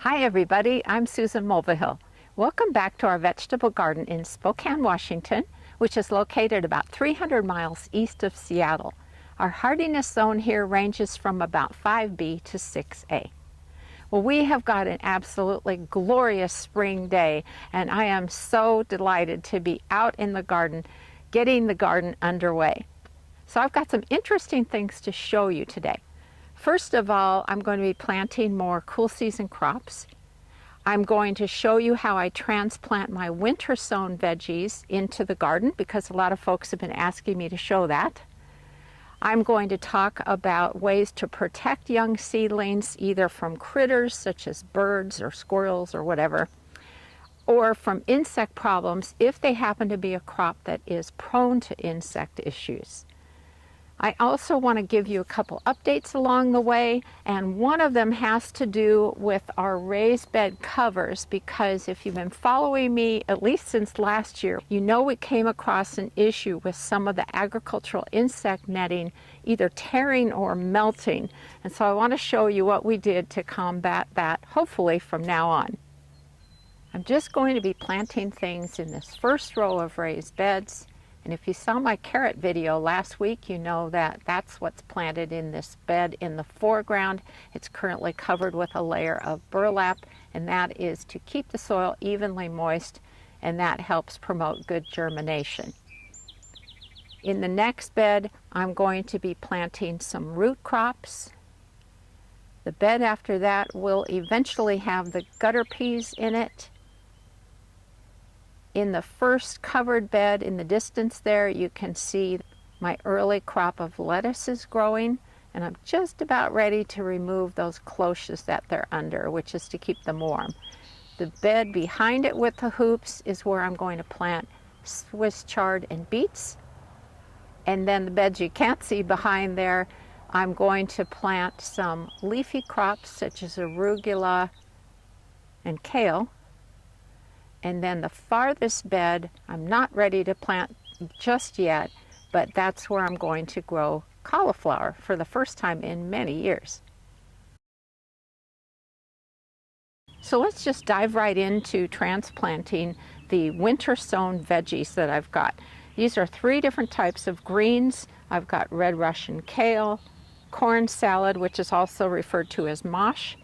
Hi everybody, I'm Susan Mulvihill. Welcome back to our vegetable garden in Spokane, Washington, which is located about 300 miles east of Seattle. Our hardiness zone here ranges from about 5B to 6A. Well, we have got an absolutely glorious spring day, and I am so delighted to be out in the garden, getting the garden underway. So I've got some interesting things to show you today. First of all, I'm going to be planting more cool season crops. I'm going to show you how I transplant my winter-sown veggies into the garden because a lot of folks have been asking me to show that. I'm going to talk about ways to protect young seedlings either from critters such as birds or squirrels or whatever, or from insect problems if they happen to be a crop that is prone to insect issues. I also want to give you a couple updates along the way, and one of them has to do with our raised bed covers, because if you've been following me at least since last year, you know we came across an issue with some of the agricultural insect netting either tearing or melting, and so I want to show you what we did to combat that, hopefully from now on. I'm just going to be planting things in this first row of raised beds. And if you saw my carrot video last week, you know that that's what's planted in this bed in the foreground. It's currently covered with a layer of burlap, and that is to keep the soil evenly moist, and that helps promote good germination. In the next bed, I'm going to be planting some root crops. The bed after that will eventually have the gutter peas in it. In the first covered bed in the distance there, you can see my early crop of lettuces growing, and I'm just about ready to remove those cloches that they're under, which is to keep them warm. The bed behind it with the hoops is where I'm going to plant Swiss chard and beets. And then the beds you can't see behind there, I'm going to plant some leafy crops such as arugula and kale. And then the farthest bed, I'm not ready to plant just yet, but that's where I'm going to grow cauliflower for the first time in many years. So let's just dive right into transplanting the winter-sown veggies that I've got. These are 3 different types of greens. I've got red Russian kale, corn salad, which is also referred to as mosh,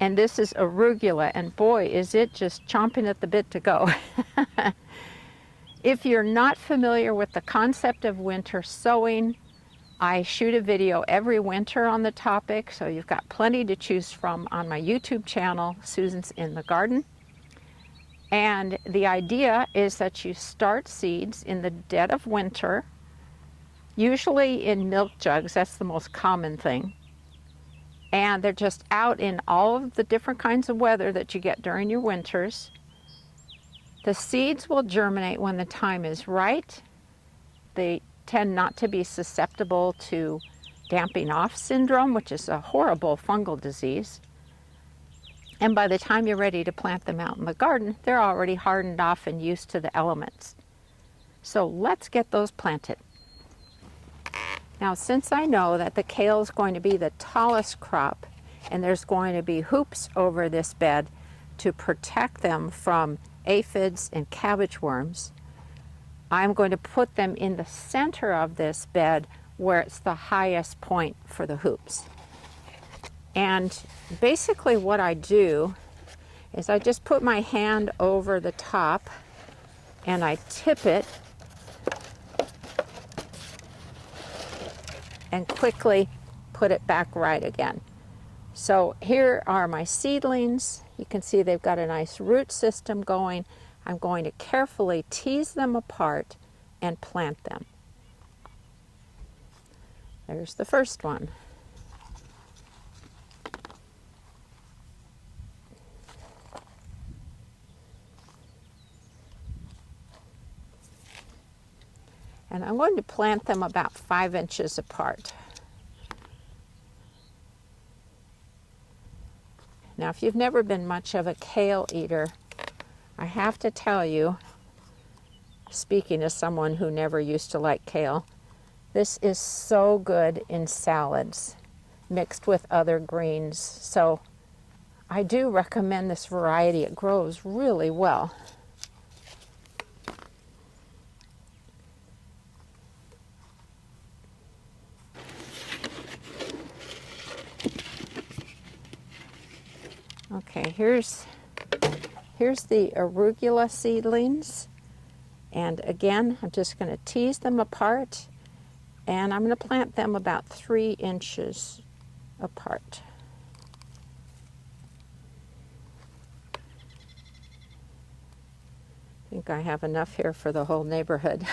and this is arugula, and boy, is it just chomping at the bit to go. If you're not familiar with the concept of winter sowing, I shoot a video every winter on the topic, so you've got plenty to choose from on my YouTube channel, Susan's in the Garden. And the idea is that you start seeds in the dead of winter, usually in milk jugs. That's the most common thing. And they're just out in all of the different kinds of weather that you get during your winters. The seeds will germinate when the time is right. They tend not to be susceptible to damping off syndrome, which is a horrible fungal disease. And by the time you're ready to plant them out in the garden, they're already hardened off and used to the elements. So let's get those planted. Now, since I know that the kale is going to be the tallest crop, and there's going to be hoops over this bed to protect them from aphids and cabbage worms, I'm going to put them in the center of this bed where it's the highest point for the hoops. And basically what I do is I just put my hand over the top and I tip it and quickly put it back right again. So here are my seedlings. You can see they've got a nice root system going. I'm going to carefully tease them apart and plant them. There's the first one. And I'm going to plant them about 5 inches apart. Now, if you've never been much of a kale eater, I have to tell you, speaking as someone who never used to like kale, this is so good in salads mixed with other greens. So I do recommend this variety. It grows really well. Okay, here's the arugula seedlings. And again, I'm just going to tease them apart, and I'm going to plant them about 3 inches apart. I think I have enough here for the whole neighborhood.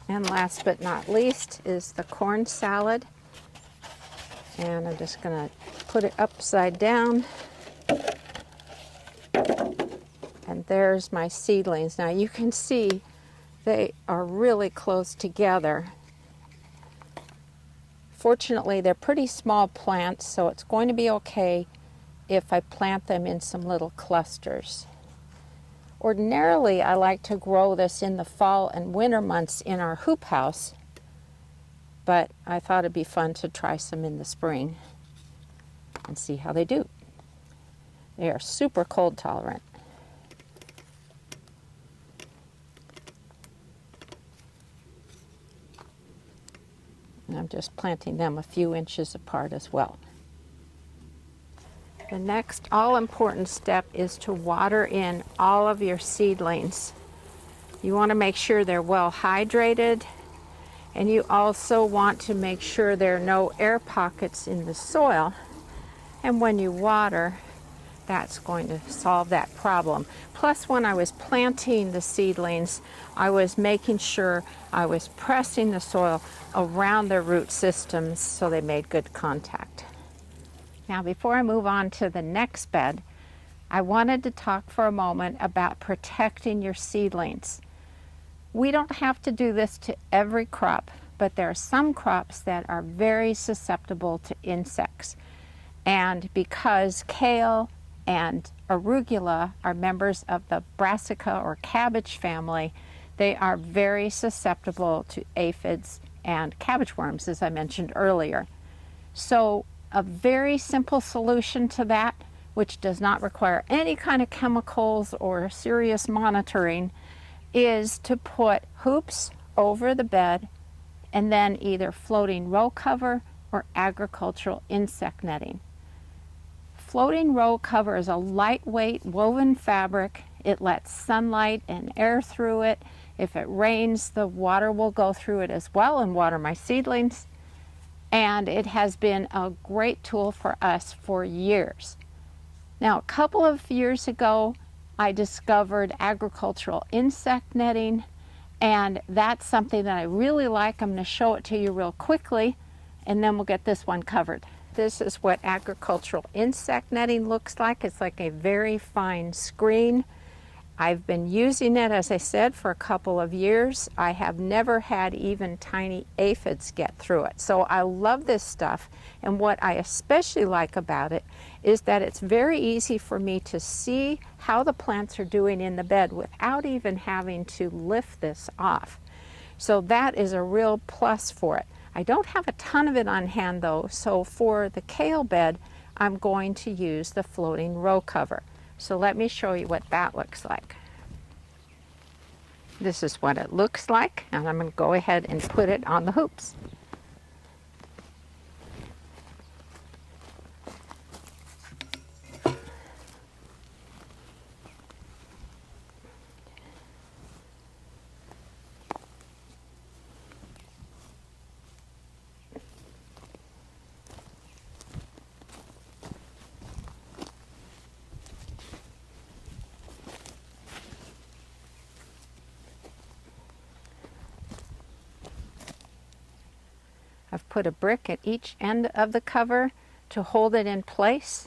And last but not least is the corn salad. And I'm just going to put it upside down. And there's my seedlings. Now you can see they are really close together. Fortunately, they're pretty small plants, so it's going to be okay if I plant them in some little clusters. Ordinarily, I like to grow this in the fall and winter months in our hoop house, but I thought it'd be fun to try some in the spring and see how they do. They are super cold tolerant. And I'm just planting them a few inches apart as well. The next all-important step is to water in all of your seedlings. You want to make sure they're well hydrated, and you also want to make sure there are no air pockets in the soil. And when you water, that's going to solve that problem. Plus, when I was planting the seedlings, I was making sure I was pressing the soil around their root systems so they made good contact. Now, before I move on to the next bed, I wanted to talk for a moment about protecting your seedlings. We don't have to do this to every crop, but there are some crops that are very susceptible to insects. And because kale and arugula are members of the brassica or cabbage family, they are very susceptible to aphids and cabbage worms, as I mentioned earlier. So a very simple solution to that, which does not require any kind of chemicals or serious monitoring, is to put hoops over the bed and then either floating row cover or agricultural insect netting. Floating row cover is a lightweight woven fabric. It lets sunlight and air through it. If it rains, the water will go through it as well and water my seedlings. And it has been a great tool for us for years. Now, a couple of years ago, I discovered agricultural insect netting, and that's something that I really like. I'm going to show it to you real quickly, and then we'll get this one covered. This is what agricultural insect netting looks like. It's like a very fine screen. I've been using it, as I said, for a couple of years. I have never had even tiny aphids get through it. So I love this stuff. And what I especially like about it is that it's very easy for me to see how the plants are doing in the bed without even having to lift this off. So that is a real plus for it. I don't have a ton of it on hand though, so for the kale bed, I'm going to use the floating row cover. So let me show you what that looks like. This is what it looks like, and I'm going to go ahead and put it on the hoops. I've put a brick at each end of the cover to hold it in place,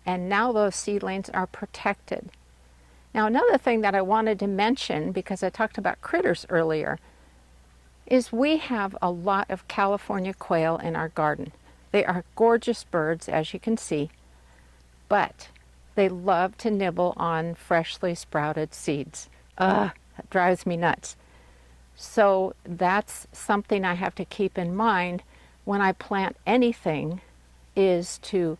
and now those seedlings are protected. Now, another thing that I wanted to mention, because I talked about critters earlier, is we have a lot of California quail in our garden. They are gorgeous birds, as you can see, but they love to nibble on freshly sprouted seeds. Ugh, that drives me nuts. So that's something I have to keep in mind when I plant anything, is to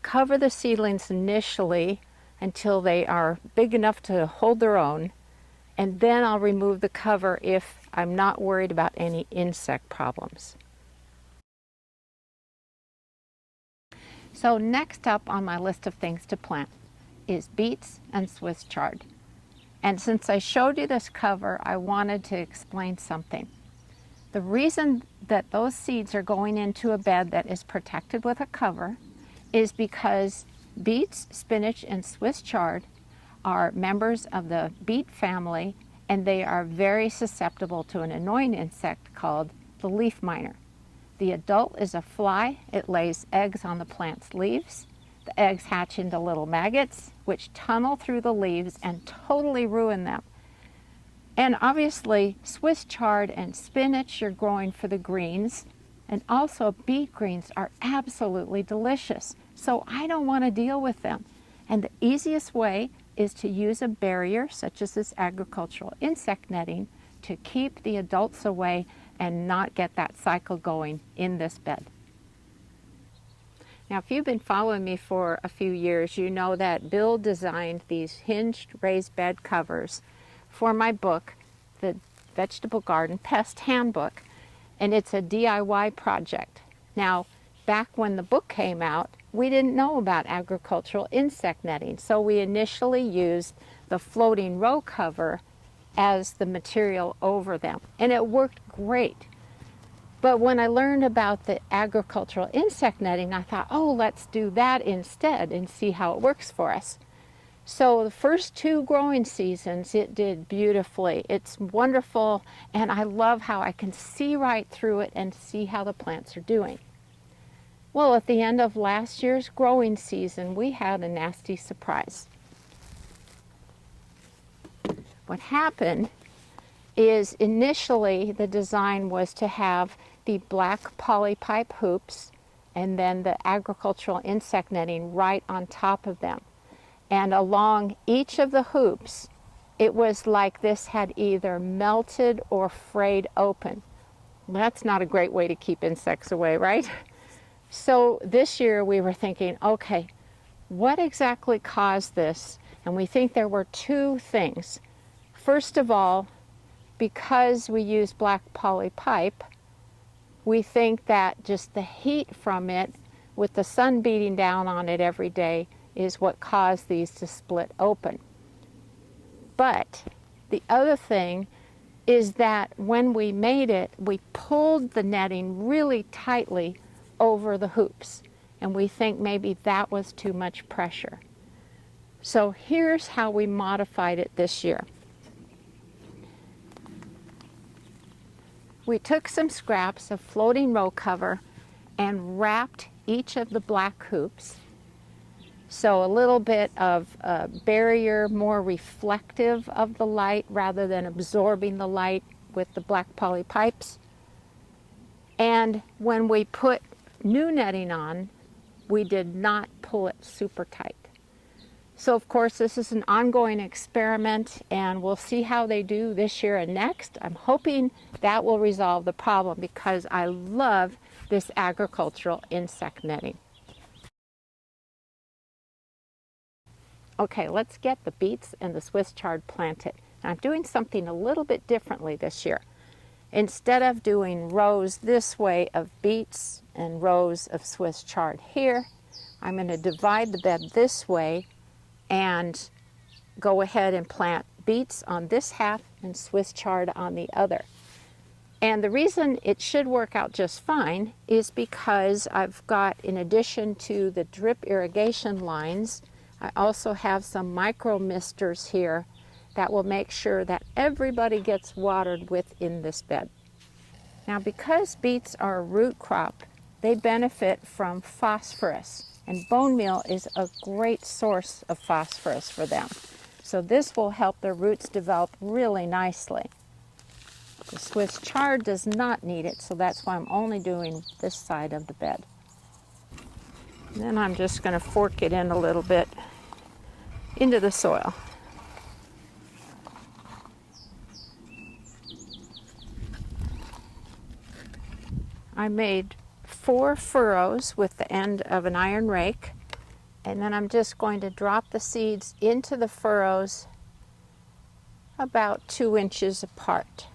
cover the seedlings initially until they are big enough to hold their own, and then I'll remove the cover if I'm not worried about any insect problems. So next up on my list of things to plant is beets and Swiss chard. And since I showed you this cover, I wanted to explain something. The reason that those seeds are going into a bed that is protected with a cover is because beets, spinach, and Swiss chard are members of the beet family, and they are very susceptible to an annoying insect called the leaf miner. The adult is a fly. It lays eggs on the plant's leaves. The eggs hatch into little maggots, which tunnel through the leaves and totally ruin them. And obviously, Swiss chard and spinach you're growing for the greens, and also beet greens are absolutely delicious. So I don't want to deal with them. And the easiest way is to use a barrier, such as this agricultural insect netting, to keep the adults away and not get that cycle going in this bed. Now, if you've been following me for a few years, you know that Bill designed these hinged raised bed covers for my book, The Vegetable Garden Pest Handbook, and it's a DIY project. Now, back when the book came out, we didn't know about agricultural insect netting, so we initially used the floating row cover as the material over them, and it worked great. But when I learned about the agricultural insect netting, I thought, oh, let's do that instead and see how it works for us. So the first 2 growing seasons, it did beautifully. It's wonderful, and I love how I can see right through it and see how the plants are doing. Well, at the end of last year's growing season, we had a nasty surprise. What happened is initially the design was to have the black polypipe hoops and then the agricultural insect netting right on top of them. And along each of the hoops, it was like this had either melted or frayed open. Well, that's not a great way to keep insects away, right? So this year we were thinking, okay, what exactly caused this? And we think there were 2 things. First of all, because we use black polypipe, we think that just the heat from it, with the sun beating down on it every day, is what caused these to split open. But the other thing is that when we made it, we pulled the netting really tightly over the hoops, and we think maybe that was too much pressure. So here's how we modified it this year. We took some scraps of floating row cover and wrapped each of the black hoops. So a little bit of a barrier, more reflective of the light rather than absorbing the light with the black polypipes. And when we put new netting on, we did not pull it super tight. So of course this is an ongoing experiment, and we'll see how they do this year and next. I'm hoping that will resolve the problem because I love this agricultural insect netting. Okay, let's get the beets and the Swiss chard planted. Now, I'm doing something a little bit differently this year. Instead of doing rows this way of beets and rows of Swiss chard here, I'm going to divide the bed this way and go ahead and plant beets on this half and Swiss chard on the other. And the reason it should work out just fine is because I've got, in addition to the drip irrigation lines, I also have some micro misters here that will make sure that everybody gets watered within this bed. Now, because beets are a root crop, they benefit from phosphorus, and bone meal is a great source of phosphorus for them. So this will help their roots develop really nicely. The Swiss chard does not need it, so that's why I'm only doing this side of the bed. And then I'm just going to fork it in a little bit into the soil. I made 4 furrows with the end of an iron rake, and then I'm just going to drop the seeds into the furrows about 2 inches apart.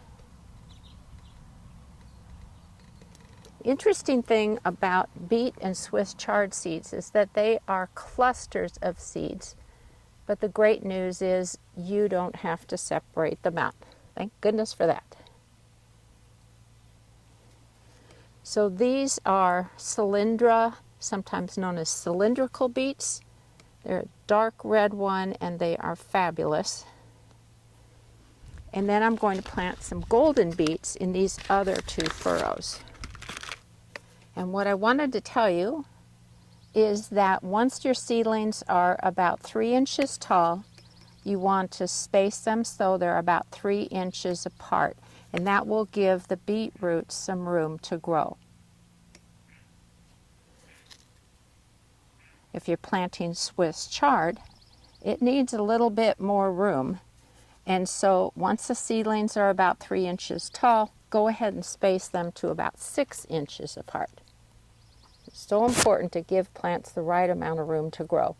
Interesting thing about beet and Swiss chard seeds is that they are clusters of seeds, but the great news is you don't have to separate them out. Thank goodness for that. So these are cylindra, sometimes known as cylindrical beets. They're a dark red one and they are fabulous. And then I'm going to plant some golden beets in these other 2 furrows. And what I wanted to tell you is that once your seedlings are about 3 inches tall, you want to space them so they're about 3 inches apart. And that will give the beet roots some room to grow. If you're planting Swiss chard, it needs a little bit more room. And so once the seedlings are about 3 inches tall, go ahead and space them to about 6 inches apart. It's so important to give plants the right amount of room to grow.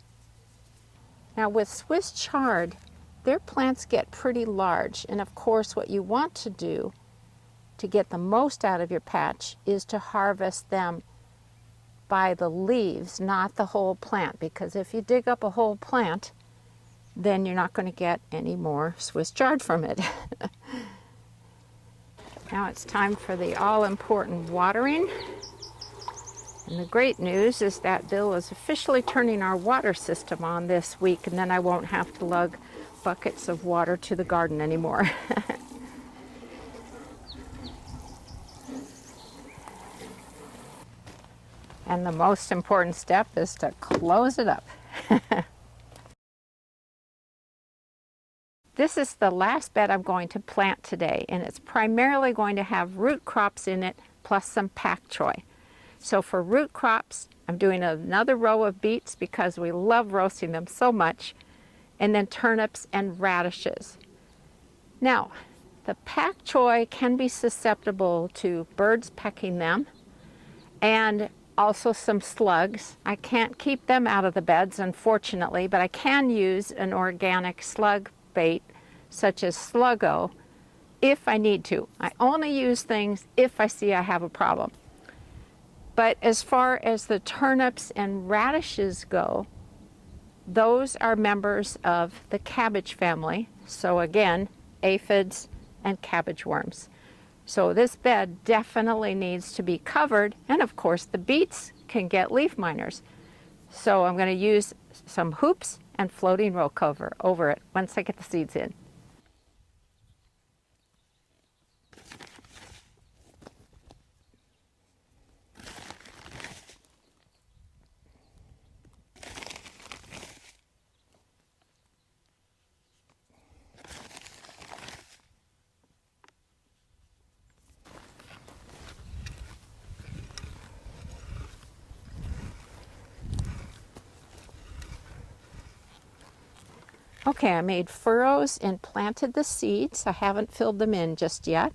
Now with Swiss chard, their plants get pretty large, and of course what you want to do to get the most out of your patch is to harvest them by the leaves, not the whole plant, because if you dig up a whole plant, then you're not going to get any more Swiss chard from it. Now it's time for the all-important watering. And the great news is that Bill is officially turning our water system on this week, and then I won't have to lug buckets of water to the garden anymore. And the most important step is to close it up. This is the last bed I'm going to plant today, and it's primarily going to have root crops in it plus some pak choi. So for root crops, I'm doing another row of beets because we love roasting them so much, and then turnips and radishes. Now, the pak choi can be susceptible to birds pecking them and also some slugs. I can't keep them out of the beds, unfortunately, but I can use an organic slug bait such as Sluggo if I need to. I only use things if I see I have a problem. But as far as the turnips and radishes go, those are members of the cabbage family. So again, aphids and cabbage worms. So this bed definitely needs to be covered, and of course the beets can get leaf miners. So I'm going to use some hoops and floating row cover over it once I get the seeds in. Okay, I made furrows and planted the seeds. I haven't filled them in just yet,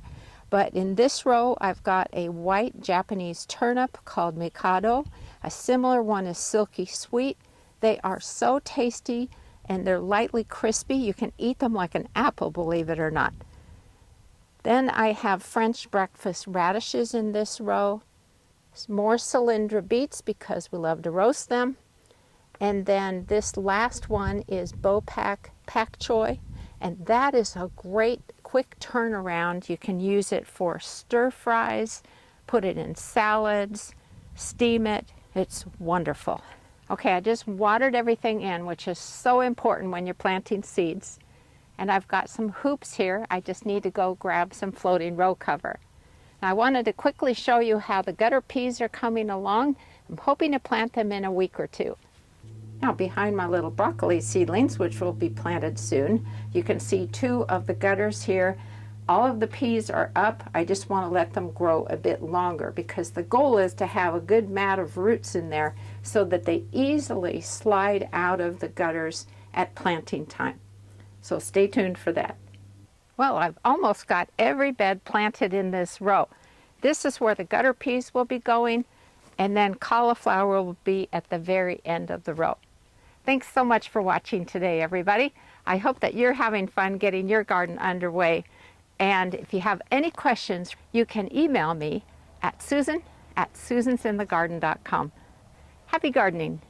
but in this row I've got a white Japanese turnip called Mikado. A similar one is Silky Sweet. They are so tasty and they're lightly crispy. You can eat them like an apple, believe it or not. Then I have French breakfast radishes in this row, more cylindra beets because we love to roast them. And then this last one is Bopak pak choi, and that is a great quick turnaround. You can use it for stir fries, put it in salads, steam it. It's wonderful. Okay, I just watered everything in, which is so important when you're planting seeds. And I've got some hoops here. I just need to go grab some floating row cover. Now, I wanted to quickly show you how the gutter peas are coming along. I'm hoping to plant them in a week or 2. Now behind my little broccoli seedlings, which will be planted soon, you can see 2 of the gutters here. All of the peas are up. I just want to let them grow a bit longer because the goal is to have a good mat of roots in there so that they easily slide out of the gutters at planting time. So stay tuned for that. Well, I've almost got every bed planted in this row. This is where the gutter peas will be going, and then cauliflower will be at the very end of the row. Thanks so much for watching today, everybody. I hope that you're having fun getting your garden underway. And if you have any questions, you can email me at susan@susansinthegarden.com. Happy gardening!